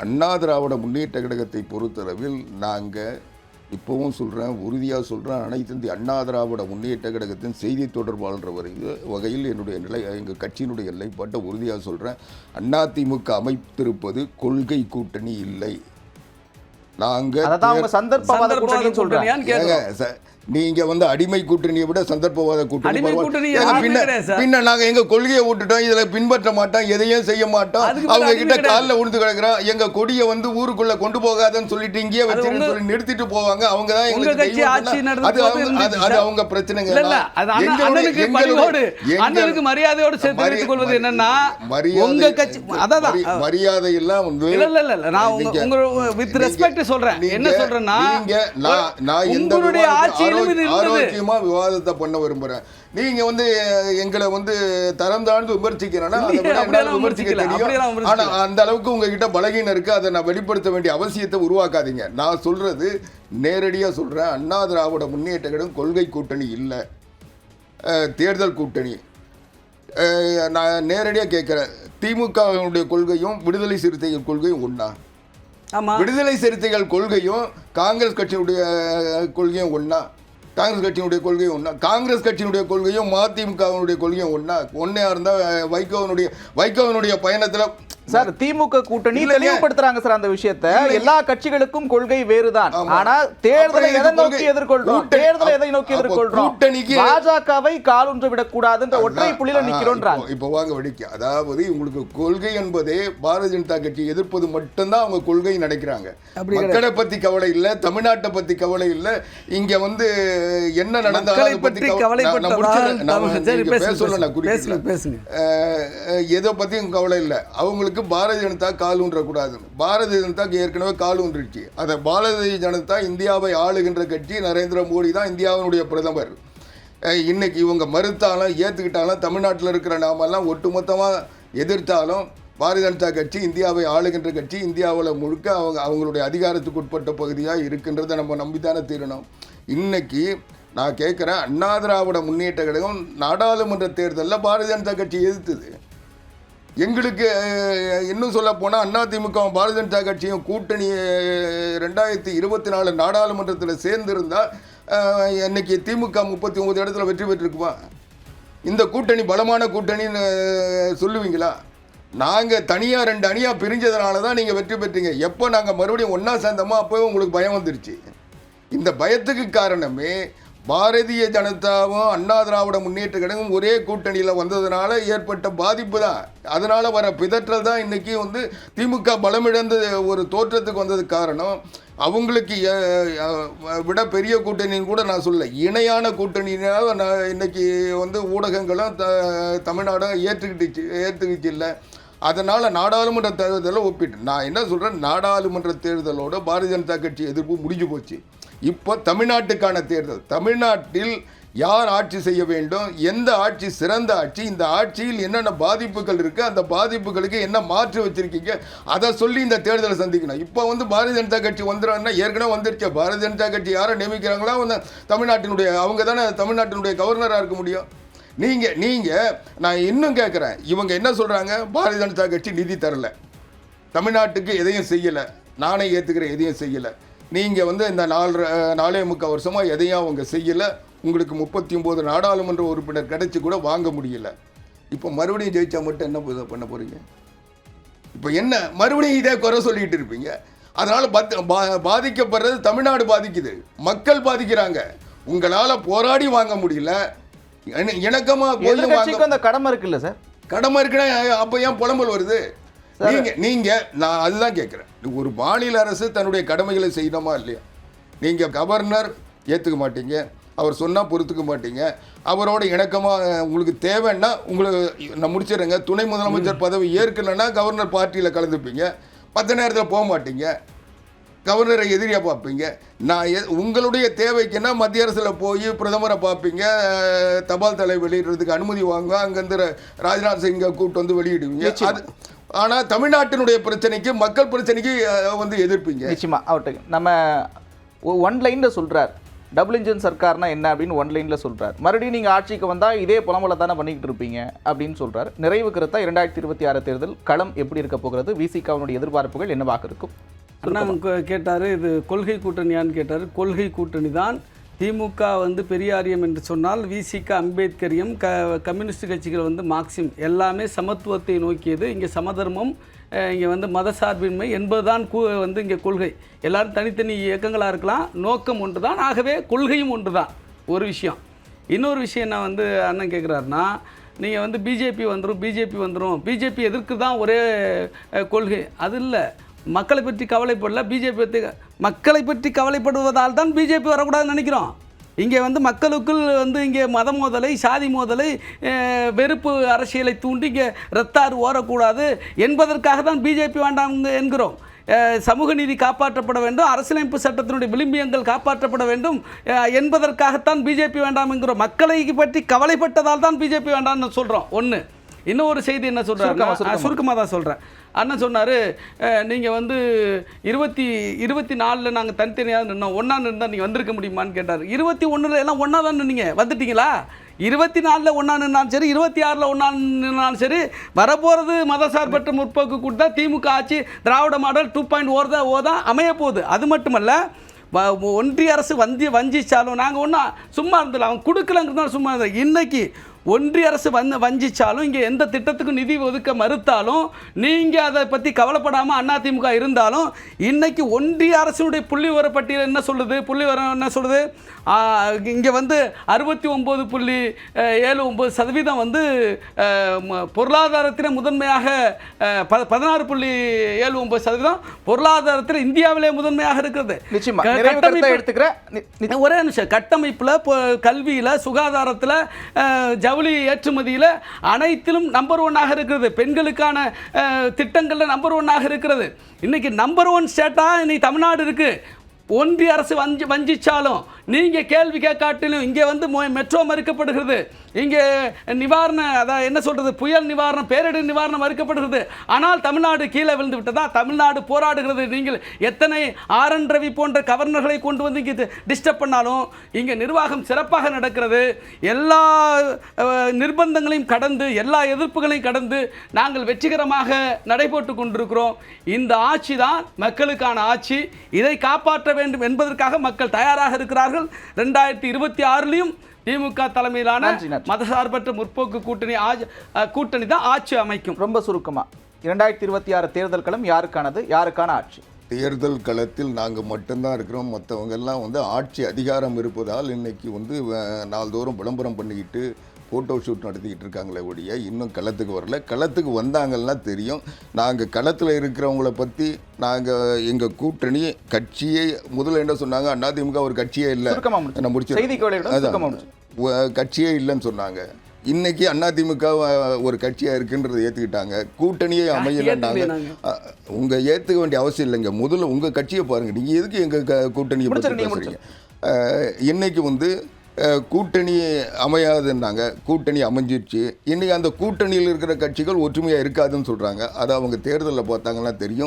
அண்ணா திராவிட முன்னேற்ற கழகத்தை பொறுத்தளவில் நாங்கள் இப்போவும் சொல்கிறேன், உறுதியாக சொல்கிறேன், அனைத்து இந்திய அண்ணா திராவிட முன்னேற்ற கழகத்தின் செய்தி தொடர்பாளர் வகையில் என்னுடைய எங்கள் கட்சியினுடைய நிலைப்பாட்டை உறுதியாக சொல்கிறேன். அதிமுக அமைத்திருப்பது கொள்கை கூட்டணி இல்லை. நாங்கள் நீங்க அடிமை கூட்டணியை விட சந்தர்ப்பவாத கூட்டணி பின்ன நாங்க எங்க கொள்கையை விட்டுட்டோம், இதுல பின்பற்ற மாட்டோம், எதையும் செய்ய மாட்டோம், அவங்க கிட்ட காலில் விழுந்து கிடக்குறோம். எங்க கொடியை ஊருக்குள்ள கொண்டு போகாதன்னு சொல்லிட்டு இங்கேயே வச்சு சொல்லி நிறுத்திட்டு போவாங்க. அவங்க தான் எங்களுக்கு அது அவங்க பிரச்சனைங்க. மரியாதை எல்லாம் ஆரோக்கியமா விவாதத்தை பண்ண விரும்புறேன். நீங்க எங்களை தரம் தாழ்ந்து விமர்சிக்கிறேன்னா விமர்சிக்க தெரியும். ஆனா அந்த அளவுக்கு உங்ககிட்ட பலகீனம் இருக்கு, அதை நான் வெளிப்படுத்த வேண்டிய அவசியத்தை உருவாக்காதீங்க. நான் சொல்றது நேரடியா சொல்றேன். அண்ணா திராவிட முன்னேற்ற கழகம் கொள்கை கூட்டணி இல்லை, தேர்தல் கூட்டணி. நான் நேரடியா கேட்கிறேன், திமுகவுடைய கொள்கையும் விடுதலை சிறுத்தைகள் கொள்கையும் ஒண்ணா? விடுதலை சிறுத்தைகள் கொள்கையும் காங்கிரஸ் கட்சியினுடைய கொள்கையும் ஒண்ணா? காங்கிரஸ் கட்சியினுடைய கொள்கையும் ஒண்ணா? காங்கிரஸ் கட்சியினுடைய கொள்கையும் மதிமுகவினுடைய கொள்கையும் ஒன்னா இருந்தா வைகோவினுடைய பயணத்துல சார் திமுக கூட்டணி தெளிவுபடுத்துறாங்க சார் அந்த விஷயத்தை. எல்லா கட்சிகளுக்கும் கொள்கை வேறுதான், ஆனா தேர்தலை எதை நோக்கி எதிர்கொள்றோம், தேர்தலை எதை நோக்கி எதிர்கொள்றோம், பாஜகவை காலூன்ற விடக்கூடாதுன்ற ஒற்றை புள்ளியில நிக்கிறோன்றாங்க. இப்ப வாங்க வெடிக்க, அதாவது உங்களுக்கு கொள்கை என்பதே பாரதிய ஜனதா கட்சி எதிர்ப்பது மட்டும்தான் அவங்க கொள்கை நினைக்கிறாங்க. மக்களை பத்தி கவலை இல்லை, தமிழ்நாட்டை பத்தி கவலை இல்லை. இங்க என்ன நடந்தாலும் எதை பத்தியும் கவலை இல்லை. அவங்களுக்கு பாரதிய ஜனதா கால் ஊன்றக்கூடாது. பாரதிய ஜனதாக்கு ஏற்கனவே கால் ஊன்றிச்சு. அதை பாரதிய ஜனதா இந்தியாவை ஆளுகின்ற கட்சி. நரேந்திர மோடி தான் இந்தியாவினுடைய பிரதமர். இன்னைக்கு இவங்க மறுத்தாலும் ஏற்றுக்கிட்டாலும் தமிழ்நாட்டில் இருக்கிற நாமெல்லாம் ஒட்டுமொத்தமாக எதிர்த்தாலும் பாரதிய ஜனதா கட்சி இந்தியாவை ஆளுகின்ற கட்சி. இந்தியாவில் முழுக்க அவங்களுடைய அதிகாரத்துக்கு உட்பட்ட பகுதியாக இருக்கின்றதை நம்ம நம்பித்தானே தீரணும். இன்னைக்கு நான் கேட்குறேன், அண்ணா திராவிட முன்னேற்ற கழகம் நாடாளுமன்ற தேர்தலில் பாரதிய ஜனதா கட்சி எதிர்த்தது. எங்களுக்கு இன்னும் சொல்ல போனால் அதிமுக பாரதிய ஜனதா கட்சியும் கூட்டணி 2024 நாடாளுமன்றத்தில் சேர்ந்திருந்தால் இன்னைக்கு திமுக 39 இடத்துல வெற்றி பெற்றிருக்குமா? இந்த கூட்டணி பலமான கூட்டணின்னு சொல்லுவீங்களா? நாங்கள் தனியாக 2 அணியாக பிரிஞ்சதுனால தான் நீங்கள் வெற்றி பெற்றீங்க. எப்போ நாங்கள் மறுபடியும் ஒன்றா சேர்ந்தோமோ அப்போவே உங்களுக்கு பயம் வந்துருச்சு. இந்த பயத்துக்கு காரணமே பாரதிய ஜனதாவும் அண்ணா திராவிட முன்னேற்ற கழகம் ஒரே கூட்டணியில் வந்ததுனால ஏற்பட்ட பாதிப்பு தான். அதனால் வர பிதற்றல் தான் இன்றைக்கி திமுக பலமிழந்த ஒரு தோற்றத்துக்கு வந்ததுக்கு காரணம். அவங்களுக்கு விட பெரிய கூட்டணின்னு கூட நான் சொல்ல, இணையான கூட்டணினால நான் இன்றைக்கி ஊடகங்களும் தமிழ்நாடும் ஏற்றுக்கிச்சு இல்லை. அதனால் நாடாளுமன்ற தேர்தலில் ஒப்பிட்டு நான் என்ன சொல்கிறேன், நாடாளுமன்ற தேர்தலோட பாரதிய ஜனதா கட்சி எதிர்ப்பு முடிஞ்சு போச்சு. இப்போ தமிழ்நாட்டுக்கான தேர்தல். தமிழ்நாட்டில் யார் ஆட்சி செய்ய வேண்டும், எந்த ஆட்சி சிறந்த ஆட்சி, இந்த ஆட்சியில் என்னென்ன பாதிப்புகள் இருக்குது, அந்த பாதிப்புகளுக்கு என்ன மாற்று வச்சுருக்கீங்க, அதை சொல்லி இந்த தேர்தலை சந்திக்கணும். இப்போ பாரதிய ஜனதா கட்சி வந்துடுறாங்கன்னா ஏற்கனவே வந்துருச்சு. பாரதிய ஜனதா கட்சி யாரை நியமிக்கிறாங்களோ தமிழ்நாட்டினுடைய அவங்க தானே தமிழ்நாட்டினுடைய கவர்னராக இருக்க முடியும். நீங்கள் நான் இன்னும் கேட்குறேன், இவங்க என்ன சொல்கிறாங்க, பாரதிய ஜனதா கட்சி நிதி தரலை, தமிழ்நாட்டுக்கு எதையும் செய்யலை, நானே ஏற்றுக்கிறேன் எதையும் செய்யலை. நீங்கள் இந்த 4.25 வருஷமாக எதையும் அவங்க செய்யலை. உங்களுக்கு 39 நாடாளுமன்ற உறுப்பினர் கிடைச்சி கூட வாங்க முடியல. இப்போ மறுபடியும் ஜெயிச்சா மட்டும் என்ன பண்ண போகிறீங்க? இப்போ என்ன மறுபடியும் இதே குறை சொல்லிகிட்டு இருப்பீங்க. அதனால் பாதிக்கப்படுறது தமிழ்நாடு பாதிக்குது, மக்கள் பாதிக்கிறாங்க. உங்களால் போராடி வாங்க முடியல, இணக்கமாக போய் வாங்க. அந்த கடமை இருக்குல்ல சார்? கடமை இருக்குன்னா அப்போ ஏன் புலம்பல் வருது? நீங்கள் நான் அதுதான் கேட்குறேன். ஒரு மாநில அரசு தன்னுடைய கடமைகளை செய்யணுமா இல்லையா? நீங்கள் கவர்னர் ஏற்றுக்க மாட்டீங்க, அவர் சொன்னால் பொறுத்துக்க மாட்டீங்க, அவரோட இணக்கமாக உங்களுக்கு தேவைன்னா நான் முடிச்சிடுறேங்க. துணை முதலமைச்சர் பதவி ஏற்கலைன்னா கவர்னர் பார்ட்டியில் கலந்துப்பீங்க, 10 நேரத்தில் போக மாட்டீங்க, கவர்னரை எதிரியாக பார்ப்பீங்க. உங்களுடைய தேவைக்குன்னா மத்திய அரசில் போய் பிரதமரை பார்ப்பீங்க, தபால் தலை வெளியிடுறதுக்கு அனுமதி வாங்க, அங்கேருந்து ராஜ்நாத் சிங்கை கூப்பிட்டு வெளியிடுவீங்க. அது ஆனால் தமிழ்நாட்டினுடைய பிரச்சனைக்கு, மக்கள் பிரச்சனைக்கு எதிர்ப்பீங்க. நிச்சயமா அவர்கிட்ட நம்ம ஒன் லைனில் சொல்கிறார், டபுள் இன்ஜின் சர்க்கார்னா என்ன அப்படின்னு ஒன் லைன்ல சொல்றாரு. மறுபடியும் நீங்க ஆட்சிக்கு வந்தா இதே புலம்பல தானே பண்ணிக்கிட்டு இருப்பீங்க அப்படின்னு சொல்றாரு. நிறைவு கருத்தா 2026 தேர்தல் களம் எப்படி இருக்க போகிறது, விசிகாவுடைய எதிர்பார்ப்புகள் என்னவாக இருக்கும்? கேட்டார், இது கொள்கை கூட்டணியான்னு கேட்டார். கொள்கை கூட்டணி தான். திமுக வந்து பெரியாரியம் என்று சொன்னால் விசிக அம்பேத்கரியம், கம்யூனிஸ்ட் கட்சிகள் வந்து மார்க்சிம், எல்லாமே சமத்துவத்தை நோக்கியது. இங்கே சமதர்மம், இங்கே வந்து மதசார்பின்மை என்பதுதான் வந்து இங்கே கொள்கை. எல்லாரும் தனித்தனி இயக்கங்களாக இருக்கலாம், நோக்கம் ஒன்று தான். ஆகவே கொள்கையும் ஒன்று தான். ஒரு விஷயம். இன்னொரு விஷயம் என்ன வந்து அண்ணன் கேட்குறாருன்னா, நீங்கள் வந்து பிஜேபி வந்துடும், பிஜேபி எதிர்க்கு தான் ஒரே கொள்கை. அது இல்லை. மக்களை பற்றி கவலைப்படல, பிஜேபி பற்றி மக்களை பற்றி கவலைப்படுவதால் தான் பிஜேபி வரக்கூடாதுன்னு நினைக்கிறோம். இங்கே வந்து மக்களுக்குள் வந்து இங்கே மத மோதலை, சாதி மோதலை, வெறுப்பு அரசியலை தூண்டி இங்கே ரத்தாறு ஓரக்கூடாது என்பதற்காக தான் பிஜேபி வேண்டாம் என்கிறோம். சமூக நீதி காப்பாற்றப்பட வேண்டும், அரசியலமைப்பு சட்டத்தினுடைய விளிம்பியங்கள் காப்பாற்றப்பட வேண்டும் என்பதற்காகத்தான் பிஜேபி வேண்டாம் என்கிறோம். மக்களை பற்றி கவலைப்பட்டதால் தான் பிஜேபி வேண்டாம்னு சொல்கிறோம். ஒன்று. இன்னொரு செய்தி என்ன சொல்கிறாங்க, சுருக்கமாக தான் சொல்கிறேன். அண்ணன் சொன்னார், நீங்கள் வந்து 24 நாங்கள் தனித்தனியாக நின்னோம், ஒன்றா நின்றால் நீங்கள் வந்திருக்க முடியுமான்னு கேட்டார். 21 எல்லாம் ஒன்றா தான் நின்னீங்க, வந்துட்டீங்களா? 24 ஒன்றா நின்னாலும் சரி, 26 ஒன்றா நின்னாலும் சரி, வரப்போகிறது மதசார்பற்ற முற்போக்கு கூட்டா திமுக ஆட்சி திராவிட மாடல் 2.0 தான் அமைய போகுது. அது மட்டுமல்ல, ஒன்றிய அரசு வஞ்சிச்சாலும் நாங்கள் ஒன்றா சும்மா இருந்தல, அவன் கொடுக்கலங்கிறதுனால சும்மா இருந்தோம். இன்னைக்கு ஒன்றிய அரசு வஞ்சிச்சாலும், இங்கே எந்த திட்டத்துக்கும் நிதி ஒதுக்க மறுத்தாலும், நீங்கள் அதை பற்றி கவலைப்படாமல் அதிமுக இருந்தாலும், இன்னைக்கு ஒன்றிய அரசுடைய புள்ளி விவர பட்டியல் என்ன சொல்லுது, புள்ளி விவரம் என்ன சொல்லுது, இங்கே வந்து 69.79% வந்து பொருளாதாரத்தில் முதன்மையாக 16.79% பொருளாதாரத்தில் இந்தியாவிலே முதன்மையாக இருக்கிறது. ஒரே நிமிஷம். கட்டமைப்பில், கல்வியில், சுகாதாரத்தில், ஜவுளி ஏற்றுமதியில் அனைத்திலும் நம்பர் 1 இருக்கிறது. பெண்களுக்கான திட்டங்களில் நம்பர் 1 இருக்கிறது. இன்னைக்கு நம்பர் 1 ஸ்டேட்டாக இன்னைக்கு தமிழ்நாடு இருக்கு. ஒன்றிய அரசு வஞ்சிச்சாலும், நீங்கள் கேள்வி கேட்காட்டிலும், இங்கே வந்து மெட்ரோ மறுக்கப்படுகிறது, இங்கே நிவாரணம், அதான் என்ன சொல்கிறது, புயல் நிவாரணம், பேரிடர் நிவாரணம் மறுக்கப்படுகிறது. ஆனால் தமிழ்நாடு கீழே விழுந்து விட்டதா? தமிழ்நாடு போராடுகிறது. நீங்கள் எத்தனை RN ரவி போன்ற கவர்னர்களை கொண்டு வந்து இங்கே டிஸ்டர்ப் பண்ணாலும் இங்கே நிர்வாகம் சிறப்பாக நடக்கிறது. எல்லா நிர்பந்தங்களையும் கடந்து, எல்லா எதிர்ப்புகளையும் கடந்து நாங்கள் வெற்றிகரமாக நடைபோட்டு கொண்டிருக்கிறோம். இந்த ஆட்சி தான் மக்களுக்கான ஆட்சி. இதை காப்பாற்ற வேண்டும் என்பதற்காக மக்கள் தயாராக இருக்கிறார்கள். 2026 திமுக தலைமையிலான மதசார்பற்ற முற்போக்கு கூட்டணி தான் ஆட்சி அமைக்கும். ரொம்ப சுருக்கமா 2026 தேர்தல் களம் யாருக்கானது, யாருக்கான ஆட்சி? தேர்தல் களத்தில் நாங்கள் மட்டும்தான் இருக்கிறோம். மற்றவங்க எல்லாம் வந்து ஆட்சி அதிகாரம் இருப்பதால் இன்னைக்கு வந்து நாள்தோறும் விளம்பரம் பண்ணிக்கிட்டு ஃபோட்டோ ஷூட் நடத்திக்கிட்டு இருக்காங்களே ஒழிய இன்னும் களத்துக்கு வரல. களத்துக்கு வந்தாங்கன்னா தெரியும். நாங்கள் களத்தில் இருக்கிறவங்கள பற்றி நாங்கள் எங்கள் கூட்டணி கட்சியே முதல்ல என்ன சொன்னாங்க, அதிமுக ஒரு கட்சியே இல்லை, நான் முடிச்சு கட்சியே இல்லைன்னு சொன்னாங்க. இன்னைக்கு அதிமுக ஒரு கட்சியாக இருக்குன்றதை ஏற்றுக்கிட்டாங்க. கூட்டணியே அமையலைன்னாங்க. உங்கள் ஏற்றுக்க வேண்டிய அவசியம் இல்லைங்க. முதல்ல உங்கள் கட்சியை பாருங்கள். நீங்கள் எதுக்கு எங்கள் கூட்டணியை பற்றி பேசுகிறீங்க? இன்னைக்கு வந்து கூட்டணி அமையாதுன்னாங்க, கூட்டணி அமைஞ்சிருச்சு. இன்றைக்கி அந்த கூட்டணியில் இருக்கிற கட்சிகள் ஒற்றுமையாக இருக்காதுன்னு சொல்கிறாங்க. அதை அவங்க தேர்தலில் பார்த்தாங்கன்னா தெரியும்.